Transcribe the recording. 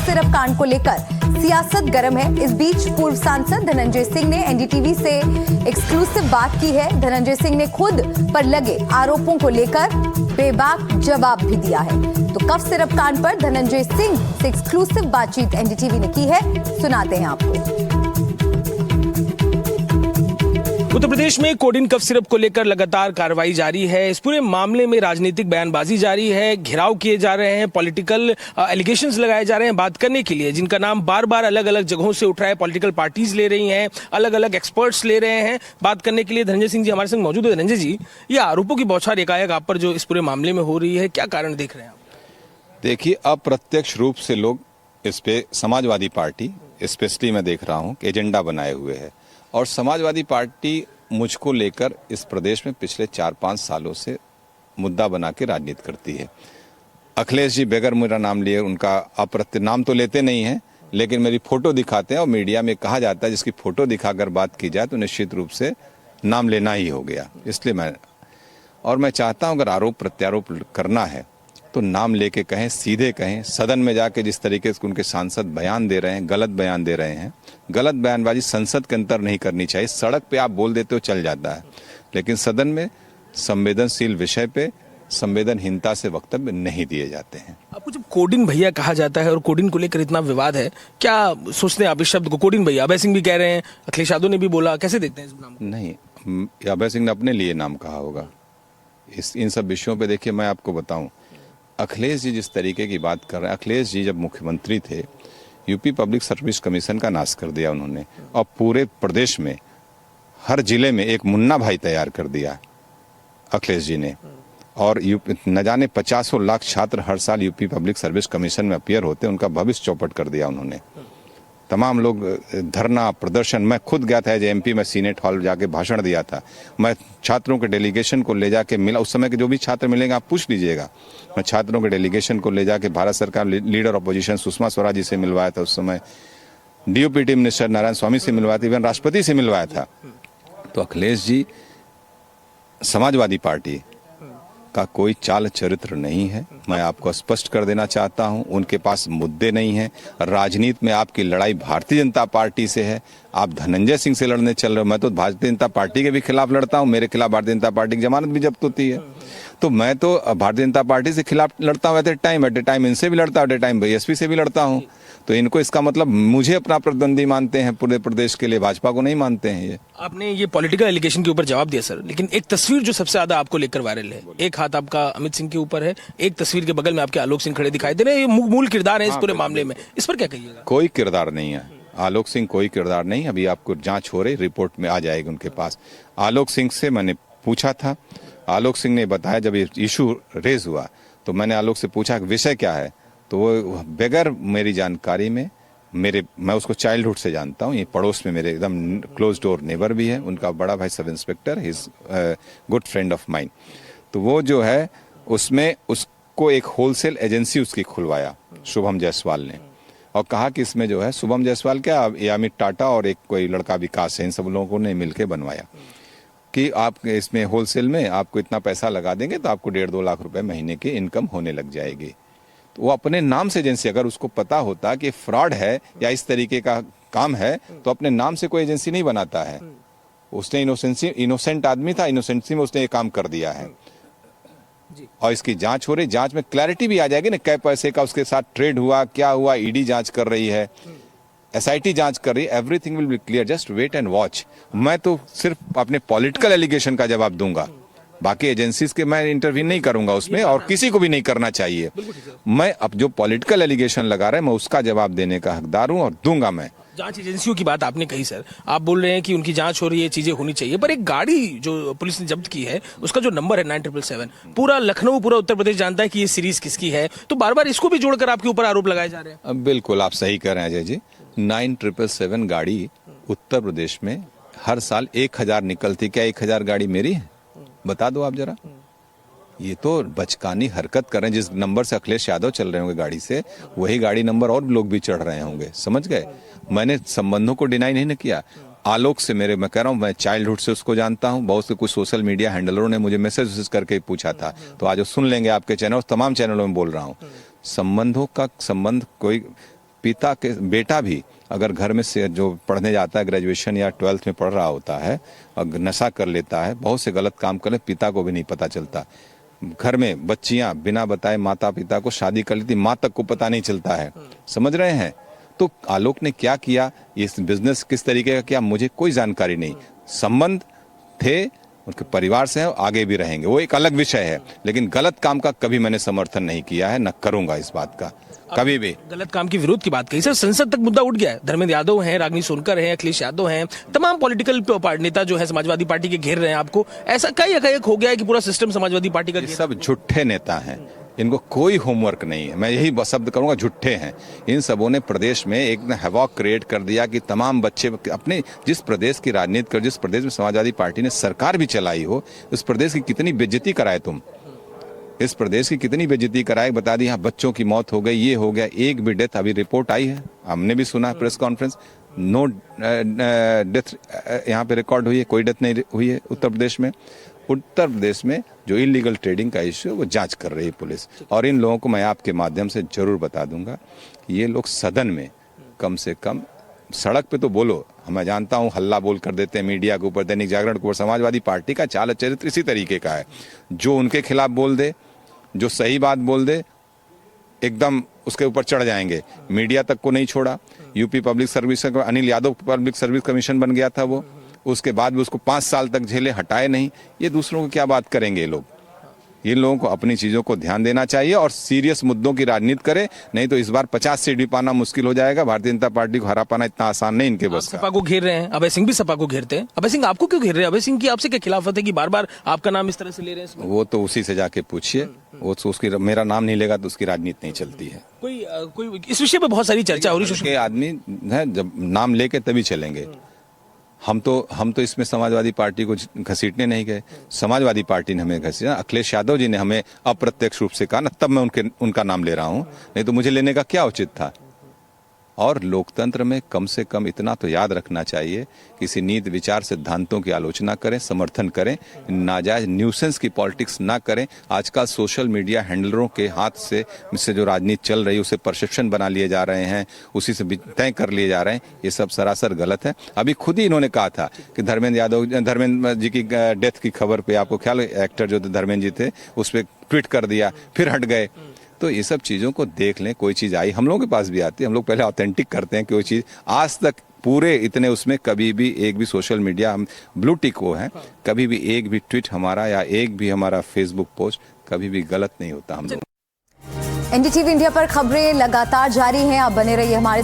Syrup कांड को लेकर सियासत गर्म है। इस बीच पूर्व सांसद धनंजय सिंह ने एनडीटीवी से एक्सक्लूसिव बात की है। धनंजय सिंह ने खुद पर लगे आरोपों को लेकर बेबाक जवाब भी दिया है। तो कफ सिरप कांड पर धनंजय सिंह से एक्सक्लूसिव बातचीत एनडीटीवी ने की है, सुनाते हैं आपको। उत्तर प्रदेश में कोडिन कफ सिरप को लेकर लगातार कार्रवाई जारी है। इस पूरे मामले में राजनीतिक बयानबाजी जारी है, घेराव किए जा रहे हैं, पॉलिटिकल एलिगेशंस लगाए जा रहे हैं बात करने के लिए, जिनका नाम बार बार अलग अलग जगहों से उठ रहा है। पॉलिटिकल पार्टीज ले रही हैं, अलग अलग एक्सपर्ट्स ले रहे हैं बात करने के लिए। धनंजय सिंह जी हमारे संग मौजूद है। धनंजय जी, ये आरोपों की बौछार एकाएक आप पर जो इस पूरे मामले में हो रही है, क्या कारण देख रहे हैं आप? देखिए, अप्रत्यक्ष रूप से लोग इस पे समाजवादी पार्टी स्पेशली मैं देख रहा हूँ कि एजेंडा बनाए हुए है, और समाजवादी पार्टी मुझको लेकर इस प्रदेश में पिछले 4-5 सालों से मुद्दा बना के राजनीति करती है। अखिलेश जी बगैर मेरा नाम लिए, उनका अप्रत्य नाम तो लेते नहीं हैं, लेकिन मेरी फोटो दिखाते हैं और मीडिया में कहा जाता है जिसकी फोटो दिखाकर बात की जाए तो निश्चित रूप से नाम लेना ही हो गया। इसलिए मैं चाहता हूं अगर आरोप प्रत्यारोप करना है तो नाम लेके कहें, सीधे कहें। सदन में जाके जिस तरीके से उनके सांसद बयान दे रहे हैं, गलत बयान दे रहे हैं, गलत बयानबाजी संसद के अंदर नहीं करनी चाहिए। सड़क पे आप बोल देते हो चल जाता है, लेकिन सदन में संवेदनशील विषय पे संवेदनहीनता से वक्तव्य नहीं दिए जाते हैं। आपको जब कोडिन भैया कहा जाता है और कोडिन को लेकर इतना विवाद है, क्या सोचते हैं आप इस शब्द को? कोडिन भैया, अभय सिंह भी कह रहे हैं, अखिलेश यादव ने भी बोला, कैसे देखते हैं इस नाम को? नहीं, अभय सिंह ने अपने लिए नाम कहा होगा। इन सब विषयों पे देखिए, मैं आपको बताऊं, अखिलेश जी जिस तरीके की बात कर रहे हैं, अखिलेश जी जब मुख्यमंत्री थे यूपी पब्लिक सर्विस कमीशन का नाश कर दिया उन्होंने, और पूरे प्रदेश में हर जिले में एक मुन्ना भाई तैयार कर दिया अखिलेश जी ने, और न जाने 50 लाख छात्र हर साल यूपी पब्लिक सर्विस कमीशन में अपीयर होते, उनका भविष्य चौपट कर दिया उन्होंने। तमाम लोग धरना प्रदर्शन, मैं खुद गया था एज एमपी, मैं सीनेट हॉल जाके भाषण दिया था। मैं छात्रों के डेलीगेशन को ले जाके मिला, उस समय के जो भी छात्र मिलेंगे आप पूछ लीजिएगा। मैं छात्रों के डेलीगेशन को ले जाके भारत सरकार लीडर ऑपोजिशन सुषमा स्वराज जी से मिलवाया था, उस समय डीओपीटी मिनिस्टर नारायण स्वामी से मिलवाया था, इवन राष्ट्रपति से मिलवाया था। तो अखिलेश जी समाजवादी पार्टी का कोई चाल चरित्र नहीं है, मैं आपको स्पष्ट कर देना चाहता हूं। उनके पास मुद्दे नहीं हैं। राजनीति में आपकी लड़ाई भारतीय जनता पार्टी से है, आप धनंजय सिंह से लड़ने चल रहे हो। मैं तो भारतीय जनता पार्टी के भी खिलाफ लड़ता हूं, मेरे खिलाफ भारतीय जनता पार्टी की जमानत भी जब्त होती है। तो मैं तो भारतीय जनता पार्टी से खिलाफ लड़ता हूं एट ए टाइम इनसे भी लड़ता हूं, एट ए टाइम बीएसपी से भी लड़ता हूं। तो इनको इसका मतलब मुझे अपना प्रतिद्वंदी मानते हैं पूरे प्रदेश के लिए, भाजपा को नहीं मानते हैं। ये आपने ये पॉलिटिकल एलिगेशन के ऊपर जवाब दिया सर, लेकिन एक तस्वीर जो सबसे ज्यादा आपको लेकर वायरल है, एक हाथ आपका अमित सिंह के ऊपर है, एक तस्वीर के बगल में आपके आलोक सिंह खड़े दिखाई दे रहे हैं। ये मूल किरदार है इस पूरे मामले में, इस पर क्या कहिएगा? कोई किरदार नहीं है, आलोक सिंह कोई किरदार नहीं। अभी आपको जांच हो रही, रिपोर्ट में आ जाएगी उनके पास। आलोक सिंह से मैंने पूछा था, आलोक सिंह ने बताया, जब ये इशू रेज हुआ तो मैंने आलोक से पूछा विषय क्या है, तो वो बगैर मेरी जानकारी में, मैं उसको चाइल्डहुड से जानता हूँ, ये पड़ोस में मेरे एकदम क्लोज डोर नेबर भी है, उनका बड़ा भाई sub inspector, he is good friend of mine. तो वो जो है उसमें उसको एक होलसेल एजेंसी उसकी खुलवाया शुभम जायसवाल ने, और कहा कि इसमें जो है शुभम जायसवाल क्या, अमित टाटा और एक कोई लड़का विकास है, इन सब लोगों ने मिलकर बनवाया कि आप इसमें होलसेल में आपको इतना पैसा लगा देंगे तो आपको 1.5-2 लाख रुपए महीने की इनकम होने लग जाएगी। तो वो अपने नाम से एजेंसी, अगर उसको पता होता कि फ्रॉड है या इस तरीके का काम है तो अपने नाम से कोई एजेंसी नहीं बनाता है। उसने इनोसेंट आदमी था, इनोसेंसी में उसने ये काम कर दिया है, और इसकी जांच हो रही। जांच में क्लैरिटी भी आ जाएगी ना, कै पैसे का उसके साथ ट्रेड हुआ, क्या हुआ। ईडी जांच कर रही है, एसआईटी जांच कर रही है, everything will be clear, just wait and watch. मैं तो सिर्फ अपने पॉलिटिकल एलिगेशन का जवाब दूंगा, बाकी एजेंसीज के मैं इंटरव्यू नहीं करूंगा उसमें, और किसी को भी नहीं करना चाहिए। मैं अब जो पॉलिटिकल एलिगेशन लगा रहे हैं मैं उसका जवाब देने का हकदार हूं और दूंगा मैं। जांच एजेंसियों की बात आपने कही सर, आप बोल रहे हैं कि उनकी जांच हो रही है, चीजें होनी चाहिए, पर एक गाड़ी जो पुलिस ने जब्त की है उसका जो नंबर है 9777, पूरा लखनऊ, पूरा उत्तर प्रदेश जानता है कि ये सीरीज किसकी है, तो बार बार इसको भी जोड़कर आपके ऊपर आरोप लगाए जा रहे हैं। बिल्कुल आप सही कह रहे हैं अजय जी। 9777 गाड़ी उत्तर प्रदेश में हर साल 1000 निकलती, क्या 1000 गाड़ी मेरी है? बता दो आप जरा। ये तो बचकानी हरकत कर रहे हैं। जिस नंबर से अखिलेश यादव चल रहे होंगे गाड़ी से, वही गाड़ी नंबर और लोग भी चढ़ रहे होंगे, समझ गए। मैंने संबंधों को डिनाई नहीं किया। आलोक से मैं कह रहा हूँ, मैं चाइल्डहुड से उसको जानता हूँ। बहुत से कुछ सोशल मीडिया हैंडलरों ने मुझे मैसेज करके पूछा था, तो आज सुन लेंगे आपके चैनल, तमाम चैनलों में बोल रहा हूँ। संबंधों का संबंध कोई पिता के बेटा भी अगर घर में से जो पढ़ने जाता है ग्रेजुएशन या 12th में पढ़ रहा होता है और नशा कर लेता है, बहुत से गलत काम कर ले, पिता को भी नहीं पता चलता। घर में बच्चियां बिना बताए माता पिता को शादी कर लेती, माँ तक को पता नहीं चलता है। समझ रहे हैं? तो आलोक ने क्या किया, इस बिजनेस किस तरीके का किया, मुझे कोई जानकारी नहीं। संबंध थे, उनके परिवार से है, आगे भी रहेंगे, वो एक अलग विषय है। लेकिन गलत काम का कभी मैंने समर्थन नहीं किया है, न करूंगा इस बात का कभी भी। गलत काम की विरोध की बात कही सर, संसद तक मुद्दा उठ गया है। धर्मेंद्र यादव हैं, रागिनी सोनकर हैं, अखिलेश यादव हैं, तमाम पॉलिटिकल नेता जो है समाजवादी पार्टी के घेर रहे हैं आपको। ऐसा कई एकाएक हो गया है कि पूरा सिस्टम समाजवादी पार्टी का ये सब झूठे नेता हैं, इनको कोई होमवर्क नहीं है। मैं यही शब्द करूंगा, झूठे हैं। इन सबों ने प्रदेश में एक हैवॉक क्रिएट कर दिया कि तमाम बच्चे अपने जिस प्रदेश की राजनीति कर, जिस प्रदेश में समाजवादी पार्टी ने सरकार भी चलाई हो, उस प्रदेश की कितनी बेइज्जती कराए तुम, इस प्रदेश की कितनी बेइज्जती कराए, बता दी। यहाँ बच्चों की मौत हो गई, ये हो गया, एक भी डेथ अभी रिपोर्ट आई है, हमने भी सुना प्रेस कॉन्फ्रेंस, नो डेथ यहाँ पे रिकॉर्ड हुई है, कोई डेथ नहीं हुई है उत्तर प्रदेश में। उत्तर प्रदेश में जो इलीगल ट्रेडिंग का इश्यू है वो जांच कर रही है पुलिस। और इन लोगों को मैं आपके माध्यम से जरूर बता दूंगा कि ये लोग सदन में कम से कम, सड़क पे तो बोलो, मैं जानता हूँ हल्ला बोल कर देते हैं मीडिया के ऊपर, दैनिक जागरण के ऊपर, समाजवादी पार्टी का चाल चरित्र इसी तरीके का है। जो उनके खिलाफ बोल दे, जो सही बात बोल दे, एकदम उसके ऊपर चढ़ जाएंगे। मीडिया तक को नहीं छोड़ा। UP public service, Anil Yadav public service commission बन गया था वो, उसके बाद भी उसको 5 साल तक झेले, हटाए नहीं। ये दूसरों को क्या बात करेंगे ये लोग? इन लोगों को अपनी चीजों को ध्यान देना चाहिए और सीरियस मुद्दों की राजनीति करे, नहीं तो इस बार 50 सीट भी पाना मुश्किल हो जाएगा। भारतीय जनता पार्टी को हरा पाना इतना आसान नहीं इनके बस का। सपा को घेर रहे हैं, अभय सिंह भी सपा को घेरते हैं। अभय सिंह आपको क्यों घेर रहे हैं? अभय सिंह की आपसे क्या खिलाफत है कि बार बार आपका नाम इस तरह से ले रहे हैं? वो तो उसी से जाके पूछिए, वो तो उसकी, मेरा नाम नहीं लेगा तो उसकी राजनीति नहीं चलती है। कोई इस विषय पे बहुत सारी चर्चा हो रही है। आदमी है, जब नाम लेके तभी चलेंगे। हम तो इसमें समाजवादी पार्टी को घसीटने नहीं गए, समाजवादी पार्टी ने हमें घसीटा। अखिलेश यादव जी ने हमें अप्रत्यक्ष रूप से कहा ना, तब मैं उनका नाम ले रहा हूं, नहीं तो मुझे लेने का क्या उचित था। और लोकतंत्र में कम से कम इतना तो याद रखना चाहिए, किसी नीति विचार सिद्धांतों की आलोचना करें, समर्थन करें, नाजायज न्यूसेंस की पॉलिटिक्स ना करें। आजकल सोशल मीडिया हैंडलरों के हाथ से जो राजनीति चल रही है उसे परसेप्शन बना लिए जा रहे हैं, उसी से तय कर लिए जा रहे हैं। ये सब सरासर गलत है। अभी खुद ही इन्होंने कहा था कि धर्मेंद्र जी की डेथ की खबर पे, आपको ख्याल है, एक्टर जो धर्मेंद्र जी थे उस पर ट्वीट कर दिया, फिर हट गए। तो ये सब चीजों को देख लें। कोई चीज आई, हम लोगों के पास भी आती है, हम लोग पहले ऑथेंटिक करते हैं। कोई चीज आज तक पूरे इतने उसमें कभी भी एक भी सोशल मीडिया, हम ब्लू टिक वो है, कभी भी एक भी ट्वीट हमारा या एक भी हमारा फेसबुक पोस्ट कभी भी गलत नहीं होता हम लोग। एनडीटीवी इंडिया पर खबरें लगातार जारी हैं, आप बने रहिए हमारे